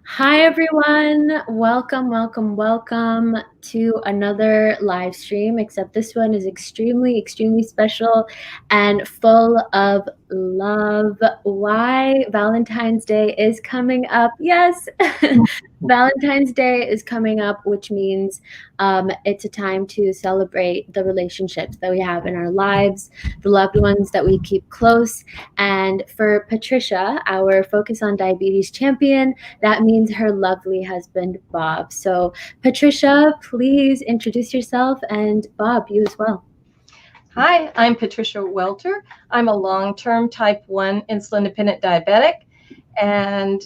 Hi, everyone. Welcome, welcome, welcome to another live stream, except this one is extremely, extremely special and full of love. Why Valentine's Day is coming up. Yes, Valentine's Day is coming up, which means it's a time to celebrate the relationships that we have in our lives, the loved ones that we keep close. And for Patricia, our Focus on Diabetes champion, that means her lovely husband, Bob. So, Patricia, please introduce yourself, and Bob, you as well. Hi, I'm Patricia Welter. I'm a long-term type 1 insulin-dependent diabetic, and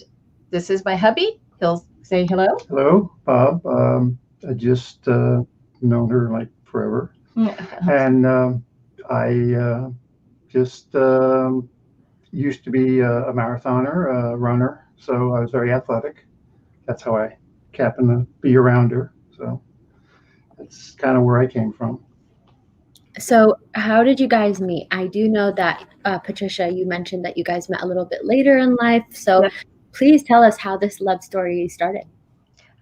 this is my hubby. He'll say hello. Hello, Bob. I just known her like forever, and I just used to be a marathoner, a runner, so I was very athletic. That's how I happened to be around her. So that's kind of where I came from. So, how did you guys meet? I do know that, Patricia, you mentioned that you guys met a little bit later in life. So, Yep. please tell us how this love story started.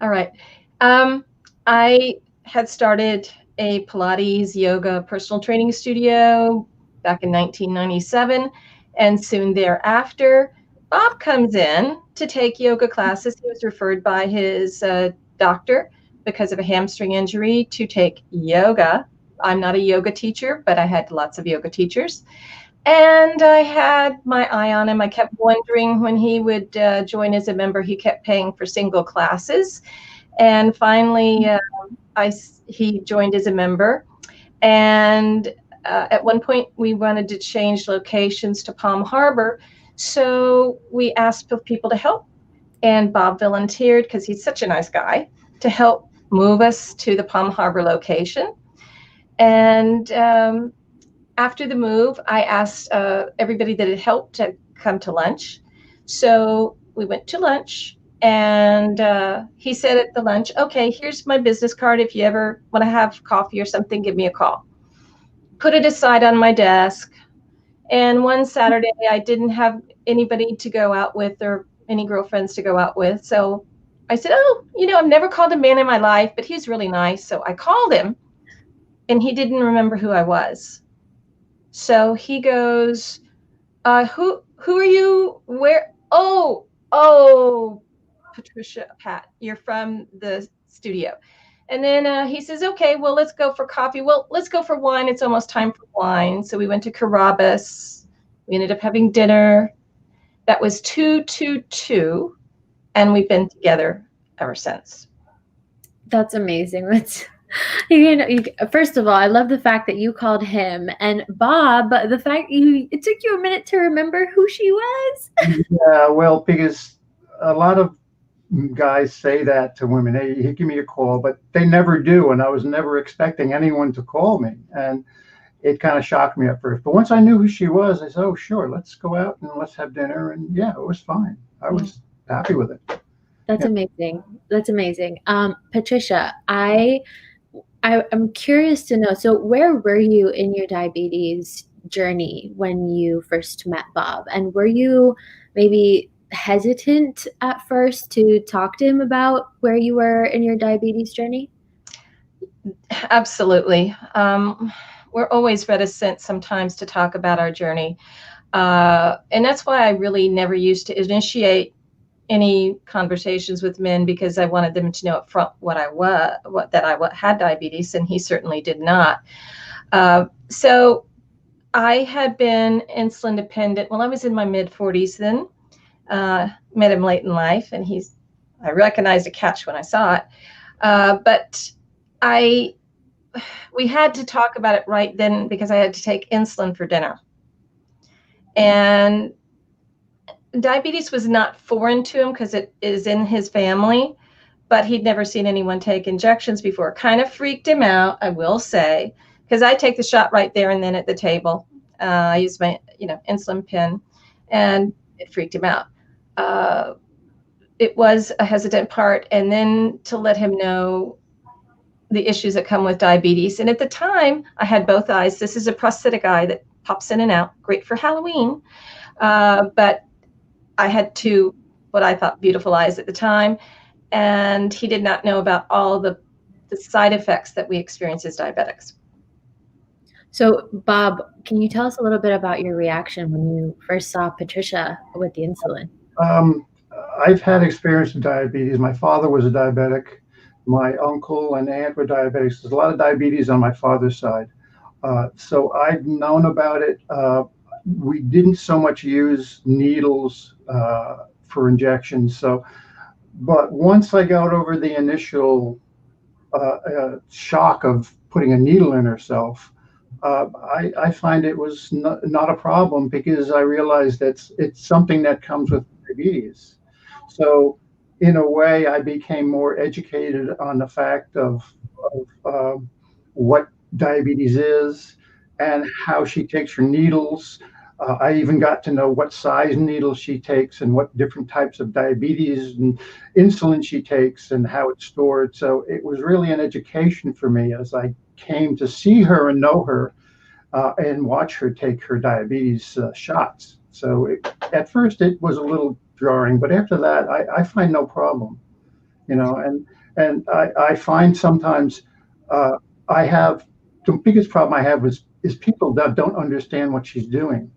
All right. I had started a Pilates yoga personal training studio back in 1997, and soon thereafter, Bob comes in to take yoga classes. He was referred by his doctor because of a hamstring injury to take yoga. I'm not a yoga teacher, but I had lots of yoga teachers. And I had my eye on him. I kept wondering when he would join as a member. He kept paying for single classes. And finally, he joined as a member. And at one point, we wanted to change locations to Palm Harbor. So we asked for people to help. And Bob volunteered, because he's such a nice guy, to help move us to the Palm Harbor location. And after the move, I asked everybody that had helped to come to lunch. So we went to lunch, and he said at the lunch, okay, here's my business card. If you ever want to have coffee or something, give me a call. Put it aside on my desk. And one Saturday, I didn't have anybody to go out with or any girlfriends to go out with. So I said, oh, I've never called a man in my life, but he's really nice. So I called him, and he didn't remember who I was. So he goes, who are you? Where? Oh, Patricia, Pat, you're from the studio. And then he says, okay, well, let's go for coffee. Well, let's go for wine. It's almost time for wine. So we went to Carrabba's. We ended up having dinner. That was 222, and we've been together ever since. That's amazing. First of all, I love the fact that you called him, and Bob, the fact it took you a minute to remember who she was. Yeah, well, because a lot of guys say that to women, hey, give me a call, but they never do, and I was never expecting anyone to call me, and it kind of shocked me at first. But once I knew who she was, I said, oh, sure, let's go out and let's have dinner. And yeah, it was fine. I was happy with it. That's amazing. That's amazing. Patricia, I'm curious to know, so where were you in your diabetes journey when you first met Bob? And were you maybe hesitant at first to talk to him about where you were in your diabetes journey? Absolutely. We're always reticent sometimes to talk about our journey. And that's why I really never used to initiate any conversations with men, because I wanted them to know up front that I had diabetes, and he certainly did not. So I had been insulin dependent. Well, I was in my mid 40s then. Met him late in life, and I recognized a catch when I saw it. But we had to talk about it right then, because I had to take insulin for dinner. And diabetes was not foreign to him because it is in his family, but he'd never seen anyone take injections before. It kind of freaked him out, I will say, because I take the shot right there and then at the table. I use my, insulin pen, and it freaked him out. It was a hesitant part, and then to let him know the issues that come with diabetes. And at the time, I had both eyes. This is a prosthetic eye that pops in and out, great for Halloween. But I had to what I thought beautiful eyes at the time. And he did not know about all the side effects that we experience as diabetics. So, Bob, can you tell us a little bit about your reaction when you first saw Patricia with the insulin? Um, I've had experience with diabetes. My father was a diabetic. My uncle and aunt were diabetics. There's a lot of diabetes on my father's side. So I've known about it. We didn't so much use needles for injections. So, but once I got over the initial shock of putting a needle in herself, I find it was not a problem because I realized that it's something that comes with diabetes. So, in a way, I became more educated on the fact of what diabetes is and how she takes her needles. I even got to know what size needles she takes and what different types of diabetes and insulin she takes and how it's stored. So it was really an education for me as I came to see her and know her and watch her take her diabetes shots. So at first it was a little jarring, but after that I find no problem, and I find sometimes uh, I have the biggest problem I have is people that don't understand what she's doing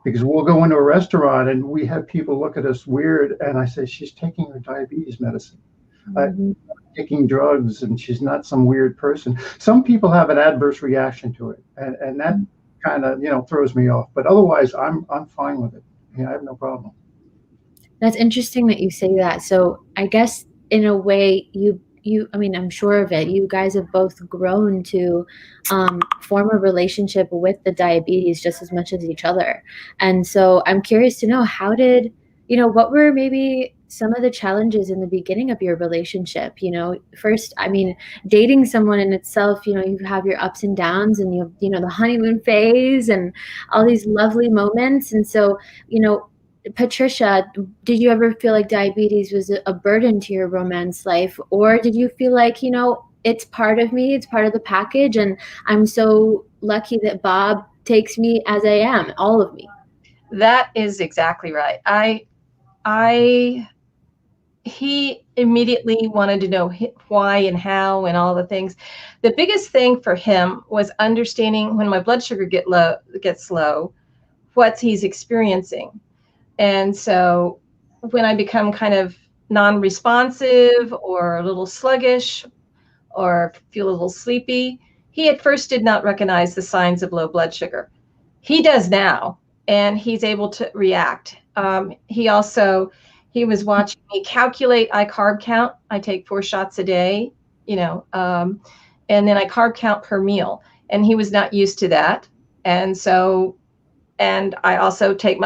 because we'll go into a restaurant and we have people look at us weird, and I say she's taking her diabetes medicine. Mm-hmm. Taking drugs and she's not some weird person. Some people have an adverse reaction to it, and that kind of throws me off. But otherwise, I'm fine with it. I have no problem. That's interesting that you say that. So I guess in a way I mean, I'm sure of it. You guys have both grown to form a relationship with the diabetes just as much as each other. And so I'm curious to know what were maybe some of the challenges in the beginning of your relationship? First, I mean, dating someone in itself, you have your ups and downs and the honeymoon phase and all these lovely moments. And so, Patricia, did you ever feel like diabetes was a burden to your romance life? Or did you feel like, it's part of me, it's part of the package, and I'm so lucky that Bob takes me as I am, all of me? That is exactly right. He immediately wanted to know why and how and all the things. The biggest thing for him was understanding when my blood sugar gets low, what he's experiencing. And so when I become kind of non-responsive or a little sluggish or feel a little sleepy, he at first did not recognize the signs of low blood sugar. He does now, and he's able to react. He was watching me calculate I carb count. I take 4 shots a day, and then I carb count per meal. And he was not used to that. And so, and I also take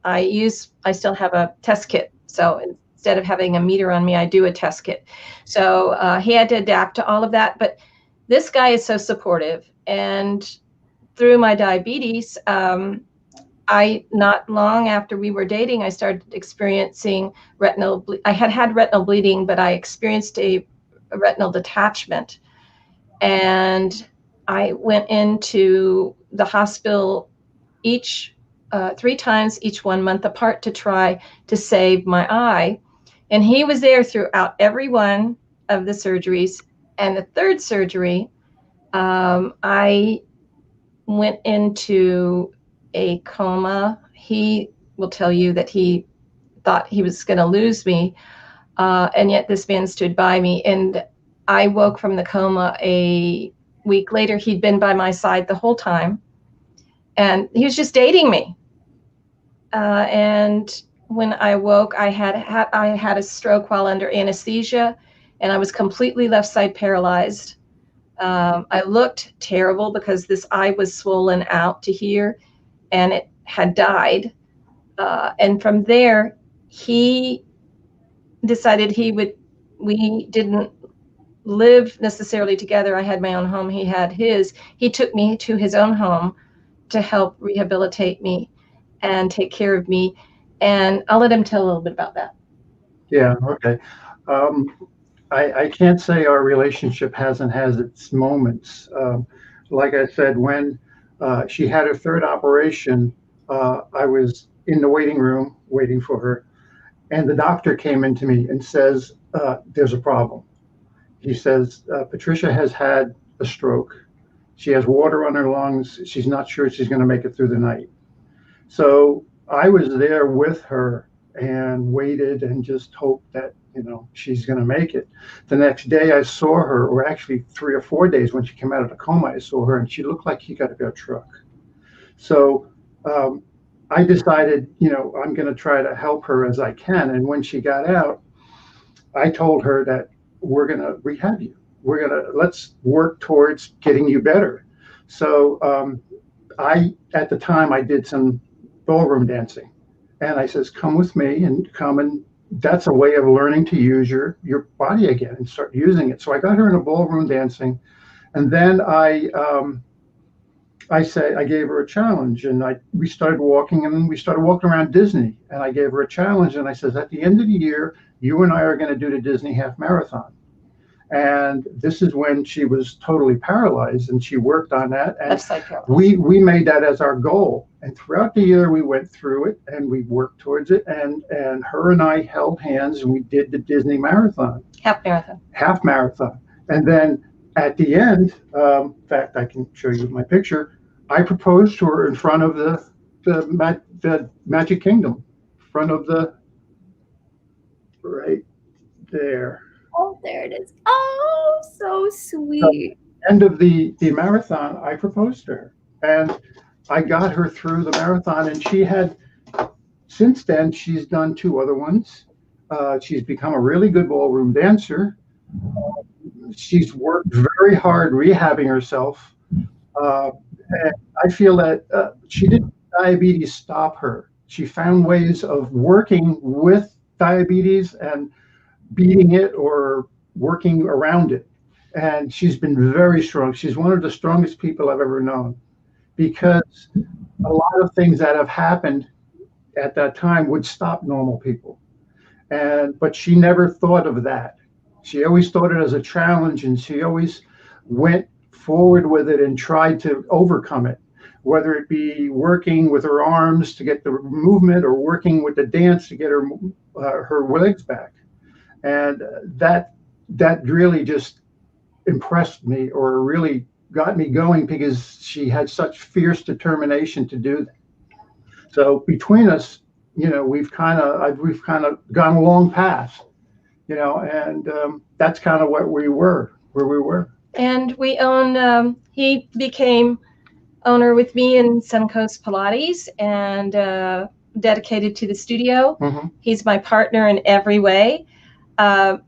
I still have a test kit. So instead of having a meter on me, I do a test kit. So he had to adapt to all of that. But this guy is so supportive. And through my diabetes, not long after we were dating, I started experiencing I had retinal bleeding, but I experienced a retinal detachment. And I went into the hospital 3 times, each 1 month apart, to try to save my eye. And he was there throughout every one of the surgeries. And the third surgery, I went into a coma. He will tell you that he thought he was going to lose me. And yet this man stood by me. And I woke from the coma a week later. He'd been by my side the whole time. And he was just dating me. And when I woke, I had a stroke while under anesthesia, and I was completely left side paralyzed. I looked terrible because this eye was swollen out to here, and it had died. And from there, he decided we didn't live necessarily together. I had my own home. He had his. He took me to his own home to help rehabilitate me and take care of me. And I'll let him tell a little bit about that. Yeah. Okay. Um, I can't say our relationship hasn't has its moments. Like I said, when she had her third operation, I was in the waiting room waiting for her, and the doctor came into me and says, "There's a problem." He says, "Patricia has had a stroke. She has water on her lungs. She's not sure she's going to make it through the night." So I was there with her and waited and just hoped that, she's going to make it. The next day I saw her, or actually 3 or 4 days when she came out of the coma, I saw her and she looked like she got a truck. So um, I decided, I'm going to try to help her as I can. And when she got out, I told her that we're going to rehab you. Let's work towards getting you better. So at the time, I did some ballroom dancing. And I says, come with me and come, and that's a way of learning to use your body again and start using it. So I got her in a ballroom dancing. And then I gave her a challenge, and we started walking, and then we started walking around Disney, and I gave her a challenge, and I says, at the end of the year, you and I are going to do the Disney half marathon. And this is when she was totally paralyzed, and she worked on that. And we made that as our goal. And throughout the year, we went through it and we worked towards it. And her and I held hands and we did the Disney marathon. Half marathon. And then at the end, in fact, I can show you my picture. I proposed to her in front of the Magic Kingdom, front of right there. Oh, there it is. Oh, so sweet. So, end of the marathon, I proposed to her, and I got her through the marathon. And since then, she's done 2 other ones. She's become a really good ballroom dancer. She's worked very hard rehabbing herself. And I feel that she didn't let diabetes stop her. She found ways of working with diabetes and beating it or working around it. And she's been very strong. She's one of the strongest people I've ever known, because a lot of things that have happened at that time would stop normal people. But she never thought of that. She always thought it as a challenge, and she always went forward with it and tried to overcome it, whether it be working with her arms to get the movement or working with the dance to get her legs back. And that really just impressed me, or really got me going, because she had such fierce determination to do that. So between us, we've kind of gone a long path, and that's kind of where we were. And we own. He became owner with me in Suncoast Pilates, and dedicated to the studio. Mm-hmm. He's my partner in every way. I'm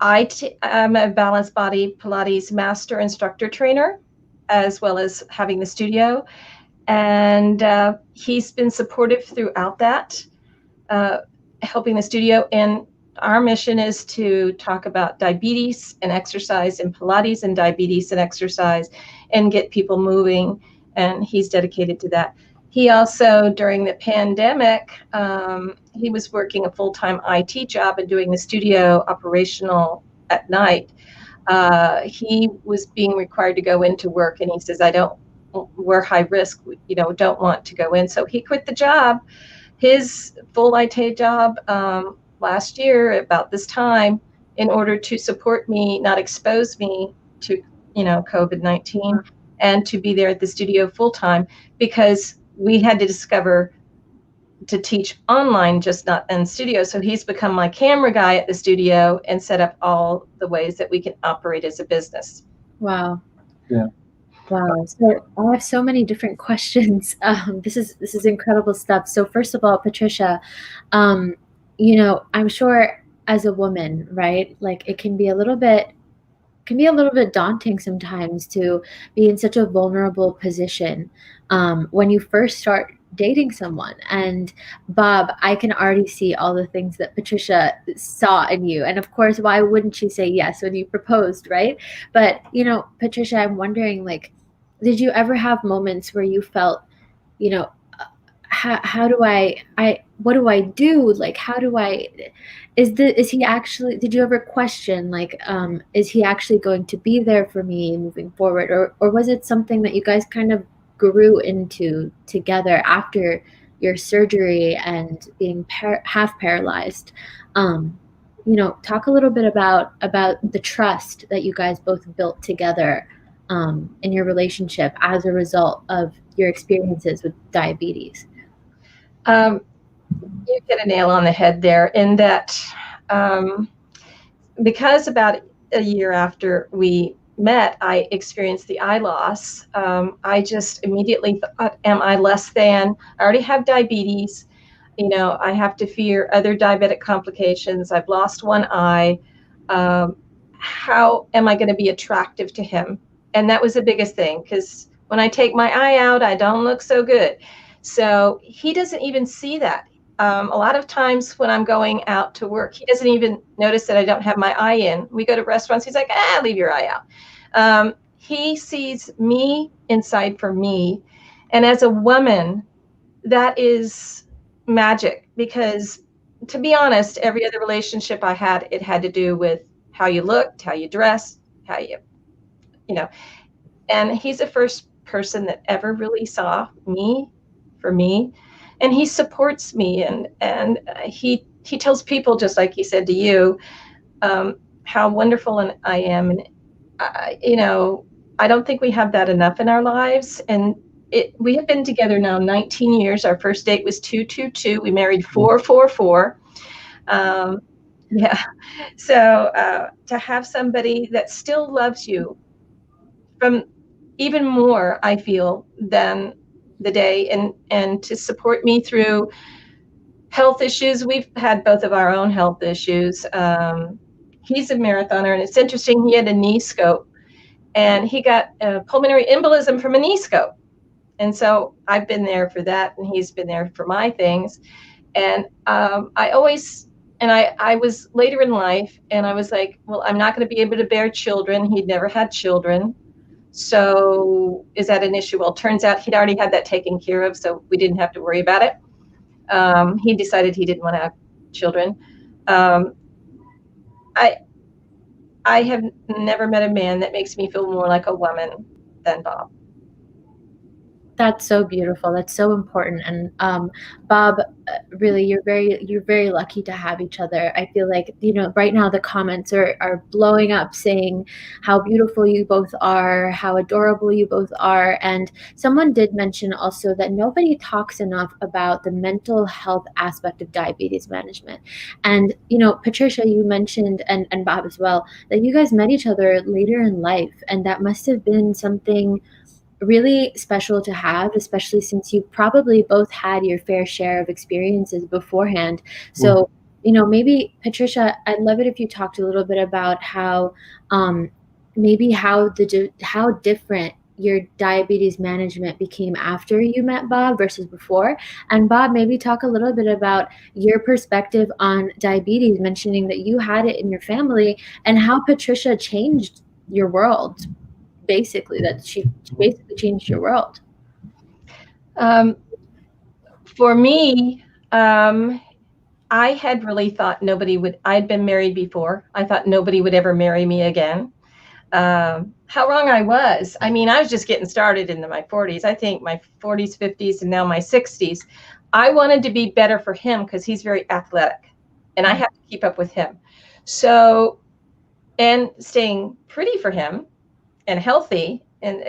a balanced body Pilates master instructor trainer, as well as having the studio. And he's been supportive throughout that, helping the studio. And our mission is to talk about diabetes and exercise, and Pilates and diabetes and exercise, and get people moving. And he's dedicated to that. He also, during the pandemic, he was working a full-time IT job and doing the studio operational at night. He was being required to go into work, and he says, we're high risk, don't want to go in. So he quit the job, his full IT job, last year about this time, in order to support me, not expose me to, COVID-19, and to be there at the studio full time, because we had to discover to teach online, just not in studio. So he's become my camera guy at the studio and set up all the ways that we can operate as a business. Wow. Yeah. Wow. So I have so many different questions. This is incredible stuff. So first of all, Patricia, I'm sure as a woman, right? Like it can be a little bit daunting sometimes to be in such a vulnerable position when you first start dating someone. And Bob, I can already see all the things that Patricia saw in you. And of course, why wouldn't she say yes when you proposed, right? But, Patricia, I'm wondering, like, did you ever have moments where you felt, how do what do I do? Like, is he actually, did you ever question, like, is he actually going to be there for me moving forward? Or was it something that you guys kind of grew into together after your surgery and being half paralyzed. Talk a little bit about the trust that you guys both built together in your relationship as a result of your experiences with diabetes. You hit a nail on the head there in that because about a year after we met, I experienced the eye loss. I just immediately thought, am I less than? I already have diabetes. I have to fear other diabetic complications. I've lost one eye. How am I going to be attractive to him? And that was the biggest thing, because when I take my eye out, I don't look so good. So he doesn't even see that. A lot of times when I'm going out to work, he doesn't even notice that I don't have my eye in. We go to restaurants, he's like, leave your eye out. He sees me inside for me. And as a woman, that is magic, because to be honest, every other relationship I had, it had to do with how you looked, how you dressed, how and he's the first person that ever really saw me for me, and he supports me, and he tells people, just like he said to you, how wonderful and I am. And I don't think we have that enough in our lives. And we have been together now 19 years. Our first date was 222. We married 444. Yeah. So to have somebody that still loves you from even more, I feel, than the day, and to support me through health issues. We've had both of our own health issues. He's a marathoner, and it's interesting. He had a knee scope, and he got a pulmonary embolism from a knee scope. And so I've been there for that, and he's been there for my things. And I was later in life, and I was like, well, I'm not going to be able to bear children. He'd never had children. So is that an issue? Well, turns out he'd already had that taken care of, so we didn't have to worry about it. He decided he didn't want to have children. I have never met a man that makes me feel more like a woman than Bob. That's so beautiful. That's so important. And Bob, really, you're very lucky to have each other. I feel like, right now the comments are blowing up saying how beautiful you both are, how adorable you both are. And someone did mention also that nobody talks enough about the mental health aspect of diabetes management. And, Patricia, you mentioned, and Bob as well, that you guys met each other later in life. And that must have been something really special to have, especially since you probably both had your fair share of experiences beforehand. So, maybe Patricia, I'd love it if you talked a little bit about how maybe how different your diabetes management became after you met Bob versus before. And Bob, maybe talk a little bit about your perspective on diabetes, mentioning that you had it in your family, and how Patricia changed your world. Basically, that she basically changed your world. For me, I had really thought I'd been married before. I thought nobody would ever marry me again. How wrong I was. I mean, I was just getting started into my 40s. I think my 40s, 50s, and now my 60s. I wanted to be better for him because he's very athletic, and I have to keep up with him. So, and staying pretty for him and healthy. And,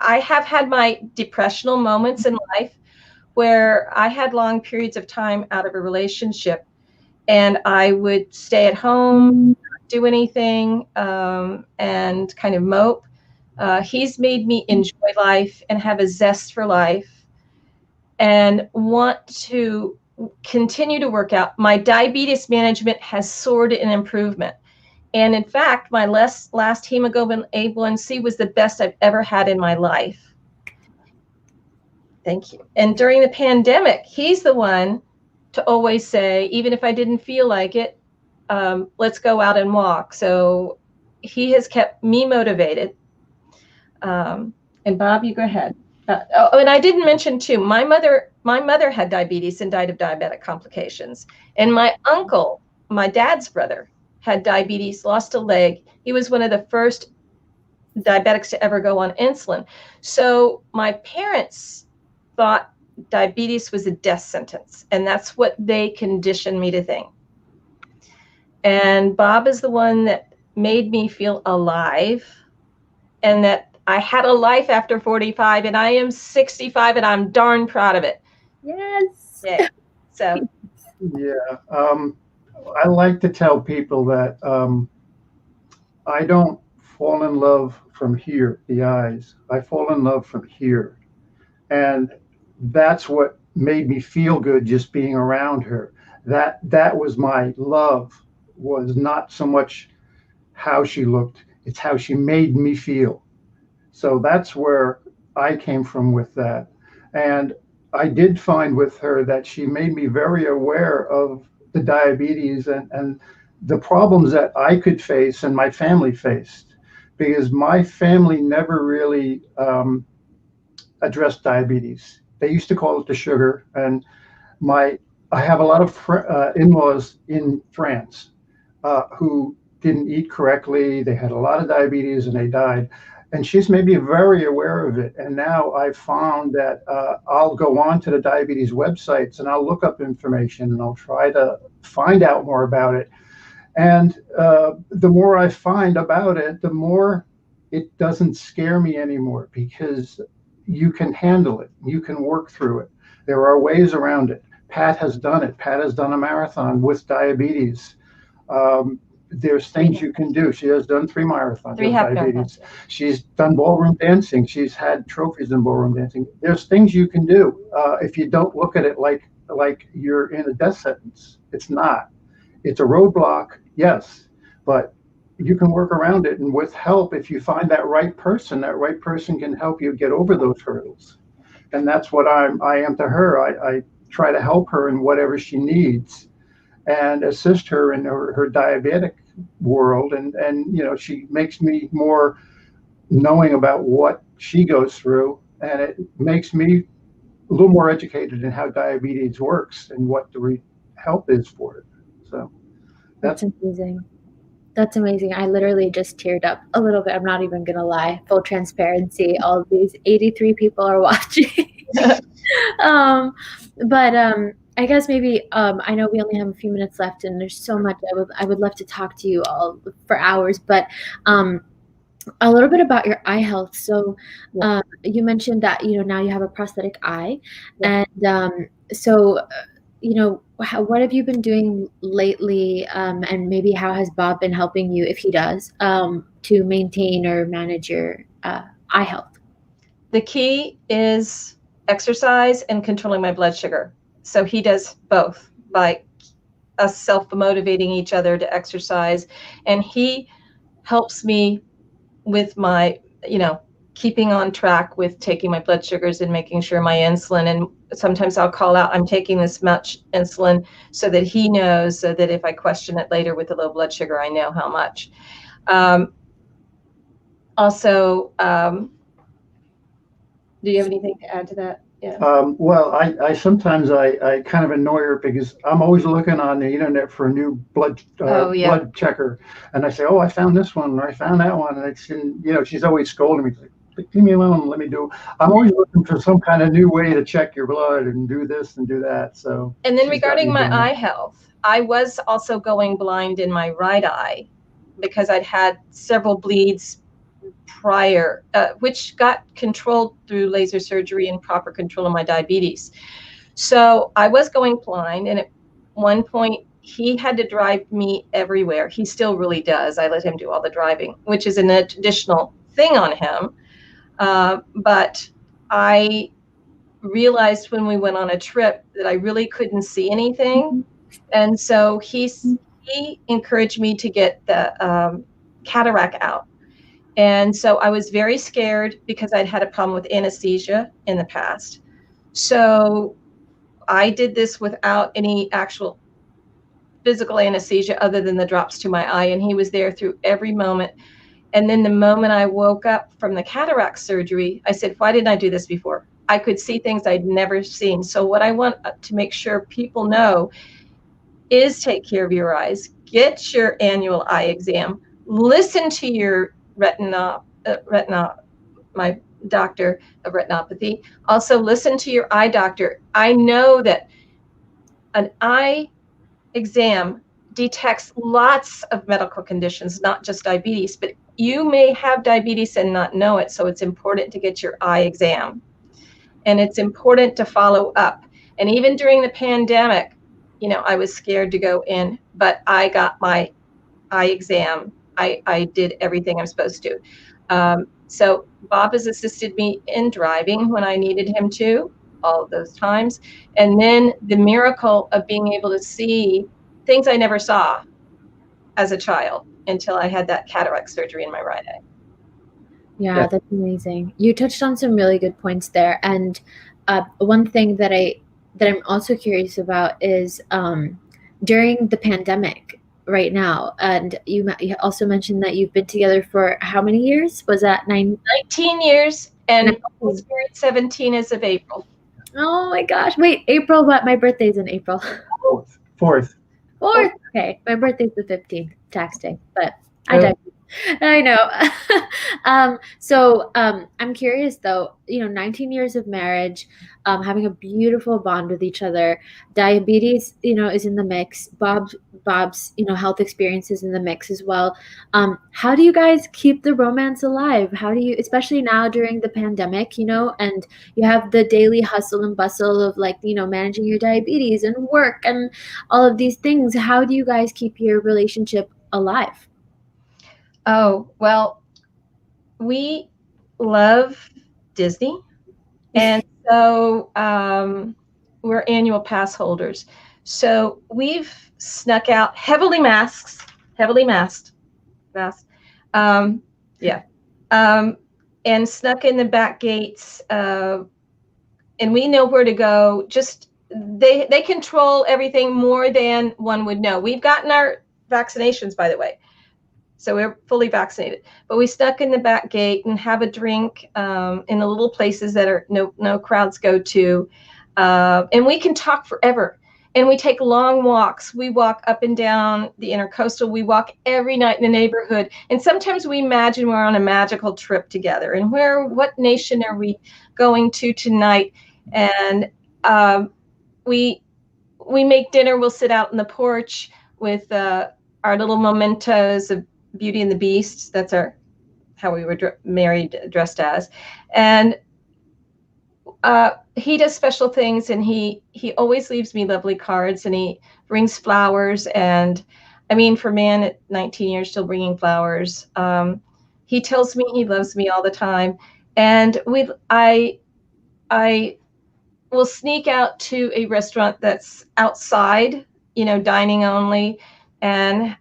I have had my depressional moments in life where I had long periods of time out of a relationship, and I would stay at home, not do anything, and kind of mope. He's made me enjoy life and have a zest for life and want to continue to work out. My diabetes management has soared in improvement. And in fact, my last hemoglobin A1C was the best I've ever had in my life. Thank you. And during the pandemic, he's the one to always say, even if I didn't feel like it, let's go out and walk. So he has kept me motivated. And Bob, you go ahead. And I didn't mention too, my mother had diabetes and died of diabetic complications. And my uncle, my dad's brother, had diabetes, lost a leg. He was one of the first diabetics to ever go on insulin. So my parents thought diabetes was a death sentence, and that's what they conditioned me to think. And Bob is the one that made me feel alive, and that I had a life after 45, and I am 65, and I'm darn proud of it. Yes. Yeah. So. Yeah. I like to tell people that I don't fall in love from here, the eyes. I fall in love from here. And that's what made me feel good just being around her. That was my love, was not so much how she looked, it's how she made me feel. So that's where I came from with that. And I did find with her that she made me very aware of the diabetes and the problems that I could face and my family faced, because my family never really addressed diabetes. They used to call it the sugar. And my I have a lot of in-laws in France who didn't eat correctly. They had a lot of diabetes and they died. And she's made me very aware of it. And now I've found that I'll go on to the diabetes websites and I'll look up information and I'll try to find out more about it. And the more I find about it, the more it doesn't scare me anymore, because you can handle it. You can work through it. There are ways around it. Pat has done it. Pat has done a marathon with diabetes. There's things you can do. She has done 3 marathons with diabetes. She's done ballroom dancing. She's had trophies in ballroom dancing. There's things you can do if you don't look at it like you're in a death sentence. It's not. It's a roadblock, yes, but you can work around it. And with help, if you find that right person can help you get over those hurdles. And that's what I am to her. I try to help her in whatever she needs and assist her in her diabetic world. And she makes me more knowing about what she goes through. And it makes me a little more educated in how diabetes works and what the help is for it. So that's amazing. That's amazing. I literally just teared up a little bit. I'm not even going to lie. Full transparency. All of these 83 people are watching. But I guess maybe I know we only have a few minutes left, and there's so much I would love to talk to you all for hours. But a little bit about your eye health. So you mentioned that now you have a prosthetic eye, and so what have you been doing lately, and maybe how has Bob been helping you, if he does, to maintain or manage your eye health? The key is exercise and controlling my blood sugar. So he does both by us self-motivating each other to exercise, and he helps me with my, keeping on track with taking my blood sugars and making sure my insulin, and sometimes I'll call out, I'm taking this much insulin, so that he knows, so that if I question it later with the low blood sugar, I know how much. Also, do you have anything to add to that? Yeah. Well, I sometimes I kind of annoy her because I'm always looking on the internet for a new blood blood checker, and I say, oh, I found this one or I found that one, and she's always scolding me, like, leave me alone, let me do. I'm always looking for some kind of new way to check your blood and do this and do that. So. And then regarding my eye health, I was also going blind in my right eye because I'd had several bleeds prior, which got controlled through laser surgery and proper control of my diabetes. So I was going blind, and at one point he had to drive me everywhere. He still really does. I let him do all the driving, which is an additional thing on him. But I realized when we went on a trip that I really couldn't see anything. And so he encouraged me to get the cataract out. And so I was very scared because I'd had a problem with anesthesia in the past. So I did this without any actual physical anesthesia other than the drops to my eye. And he was there through every moment. And then the moment I woke up from the cataract surgery, I said, why didn't I do this before? I could see things I'd never seen. So what I want to make sure people know is take care of your eyes, get your annual eye exam, listen to your retina, my doctor of retinopathy. Also, listen to your eye doctor. I know that an eye exam detects lots of medical conditions, not just diabetes, but you may have diabetes and not know it. So it's important to get your eye exam, and it's important to follow up. And even during the pandemic, I was scared to go in, but I got my eye exam. I did everything I'm supposed to. So Bob has assisted me in driving when I needed him to, all of those times. And then the miracle of being able to see things I never saw as a child until I had that cataract surgery in my right eye. Yeah, that's amazing. You touched on some really good points there, and one thing that I'm also curious about is during the pandemic right now, and you also mentioned that you've been together for how many years? Was that 19 years, and 19. almost married 17 as of April. Oh my gosh! Wait, April? What? My birthday's in April. Fourth. Okay, my birthday's the 15th, tax day, but I died. I know. So I'm curious though, 19 years of marriage, having a beautiful bond with each other. Diabetes, is in the mix. Bob's, health experience is in the mix as well. How do you guys keep the romance alive? How do you, especially now during the pandemic, and you have the daily hustle and bustle of like, managing your diabetes and work and all of these things. How do you guys keep your relationship alive? Oh, well, we love Disney. And so we're annual pass holders. So we've snuck out heavily masked. Yeah. And snuck in the back gates. And we know where to go. Just they control everything more than one would know. We've gotten our vaccinations, by the way. So we're fully vaccinated, but we snuck in the back gate and have a drink in the little places that are no crowds go to, and we can talk forever. And we take long walks. We walk up and down the intercoastal. We walk every night in the neighborhood, and sometimes we imagine we're on a magical trip together. And what nation are we going to tonight? And we make dinner. We'll sit out on the porch with our little mementos of Beauty and the Beast. That's how we were married, dressed as. And he does special things, and he always leaves me lovely cards, and he brings flowers. And I mean, for a man at 19 years still bringing flowers, he tells me he loves me all the time. And I will sneak out to a restaurant that's outside, dining only. And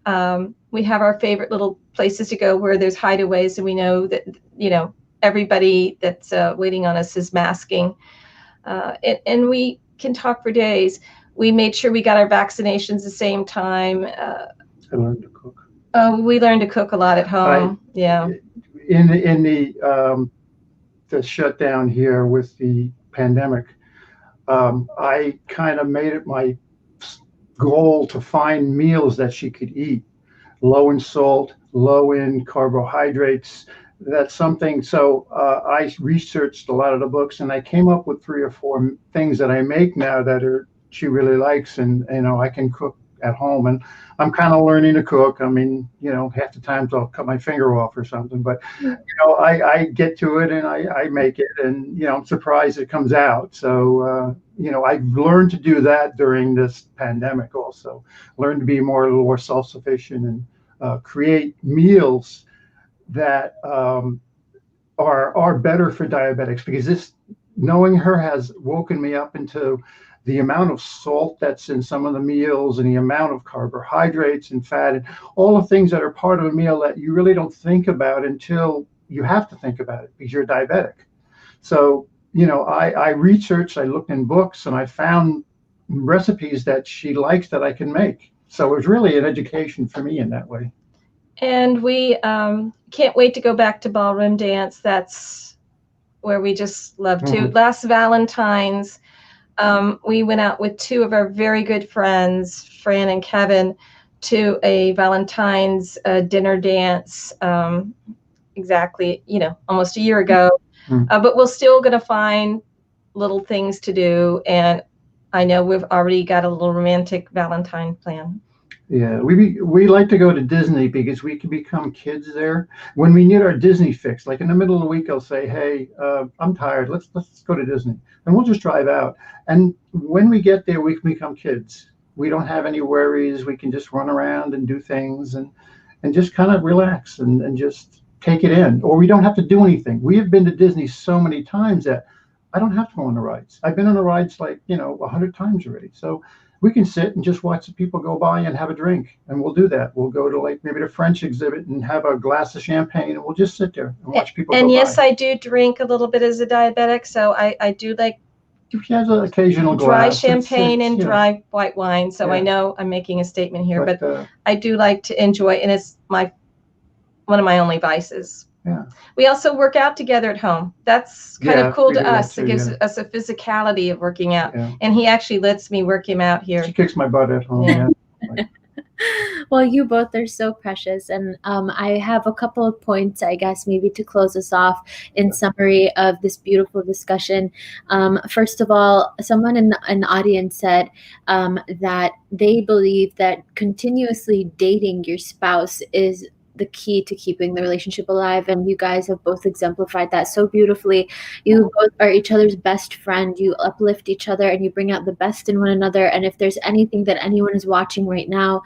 we have our favorite little places to go where there's hideaways, and we know that, everybody that's waiting on us is masking. And we can talk for days. We made sure we got our vaccinations the same time. I learned to cook. Oh, we learned to cook a lot at home. Yeah. In the shutdown here with the pandemic, I kind of made it my goal to find meals that she could eat, low in salt, low in carbohydrates. That's something. So I researched a lot of the books, and I came up with 3 or 4 things that I make now that she really likes, and I can cook at home. And I'm kind of learning to cook. I mean, half the times I'll cut my finger off or something, but I get to it and I make it, and I'm surprised it comes out. So I've learned to do that during this pandemic. Also, learned to be a little more self-sufficient and create meals that are better for diabetics, because knowing her has woken me up into the amount of salt that's in some of the meals, and the amount of carbohydrates and fat, and all the things that are part of a meal that you really don't think about until you have to think about it because you're diabetic. So, I researched, I looked in books, and I found recipes that she likes that I can make. So it was really an education for me in that way. And we can't wait to go back to ballroom dance. That's where we just love to. Mm-hmm. Last Valentines, we went out with 2 of our very good friends, Fran and Kevin, to a Valentine's dinner dance. Exactly, almost a year ago. But we're still going to find little things to do. And I know we've already got a little romantic Valentine plan. Yeah, we like to go to Disney because we can become kids there. When we need our Disney fix, like in the middle of the week, I'll say, "Hey, I'm tired. Let's go to Disney," and we'll just drive out. And when we get there, we can become kids. We don't have any worries. We can just run around and do things and just kind of relax and just take it in. Or we don't have to do anything. We have been to Disney so many times that I don't have to go on the rides. I've been on the rides like 100 times already. So we can sit and just watch the people go by and have a drink, and we'll do that. We'll go to like maybe the French exhibit and have a glass of champagne, and we'll just sit there and watch people and go yes, by. I do drink a little bit as a diabetic, so I do like She has an occasional dry glass. champagne and dry white wine. So I know I'm making a statement here, but I do like to enjoy, and it's one of my only vices. Yeah. We also work out together at home. That's kind of cool to us. It gives us a physicality of working out. Yeah. And he actually lets me work him out here. She kicks my butt at home. Yeah. Well, you both are so precious. And I have a couple of points, I guess, maybe to close us off in summary of this beautiful discussion. First of all, someone in the audience said that they believe that continuously dating your spouse is the key to keeping the relationship alive, and you guys have both exemplified that so beautifully. You both are each other's best friend. You uplift each other and you bring out the best in one another. And if there's anything that anyone is watching right now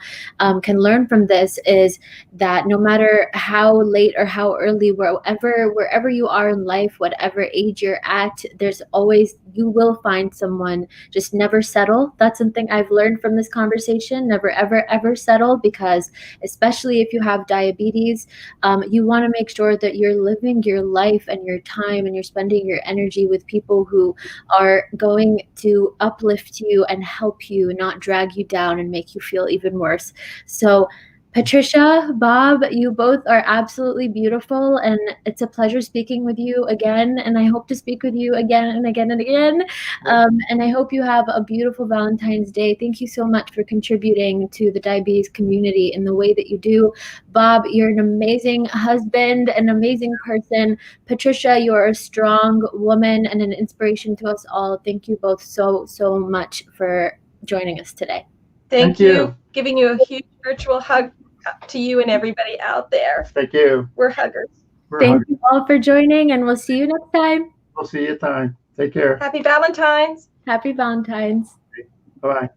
can learn from this, is that no matter how late or how early, wherever you are in life, whatever age you're at, there's always, you will find someone. Just never settle. That's something I've learned from this conversation. Never ever ever settle, because especially if you have diabetes, you want to make sure that you're living your life and your time and you're spending your energy with people who are going to uplift you and help you, not drag you down and make you feel even worse. So Patricia, Bob, you both are absolutely beautiful, and it's a pleasure speaking with you again, and I hope to speak with you again and again and again. And I hope you have a beautiful Valentine's Day. Thank you so much for contributing to the diabetes community in the way that you do. Bob, you're an amazing husband, an amazing person. Patricia, you're a strong woman and an inspiration to us all. Thank you both so much for joining us today. Thank you. Giving you a huge virtual hug to you and everybody out there. Thank you. We're huggers. Thank you all for joining, and we'll see you next time. We'll see you time. Take care. Happy Valentines. Happy Valentines. Bye-bye.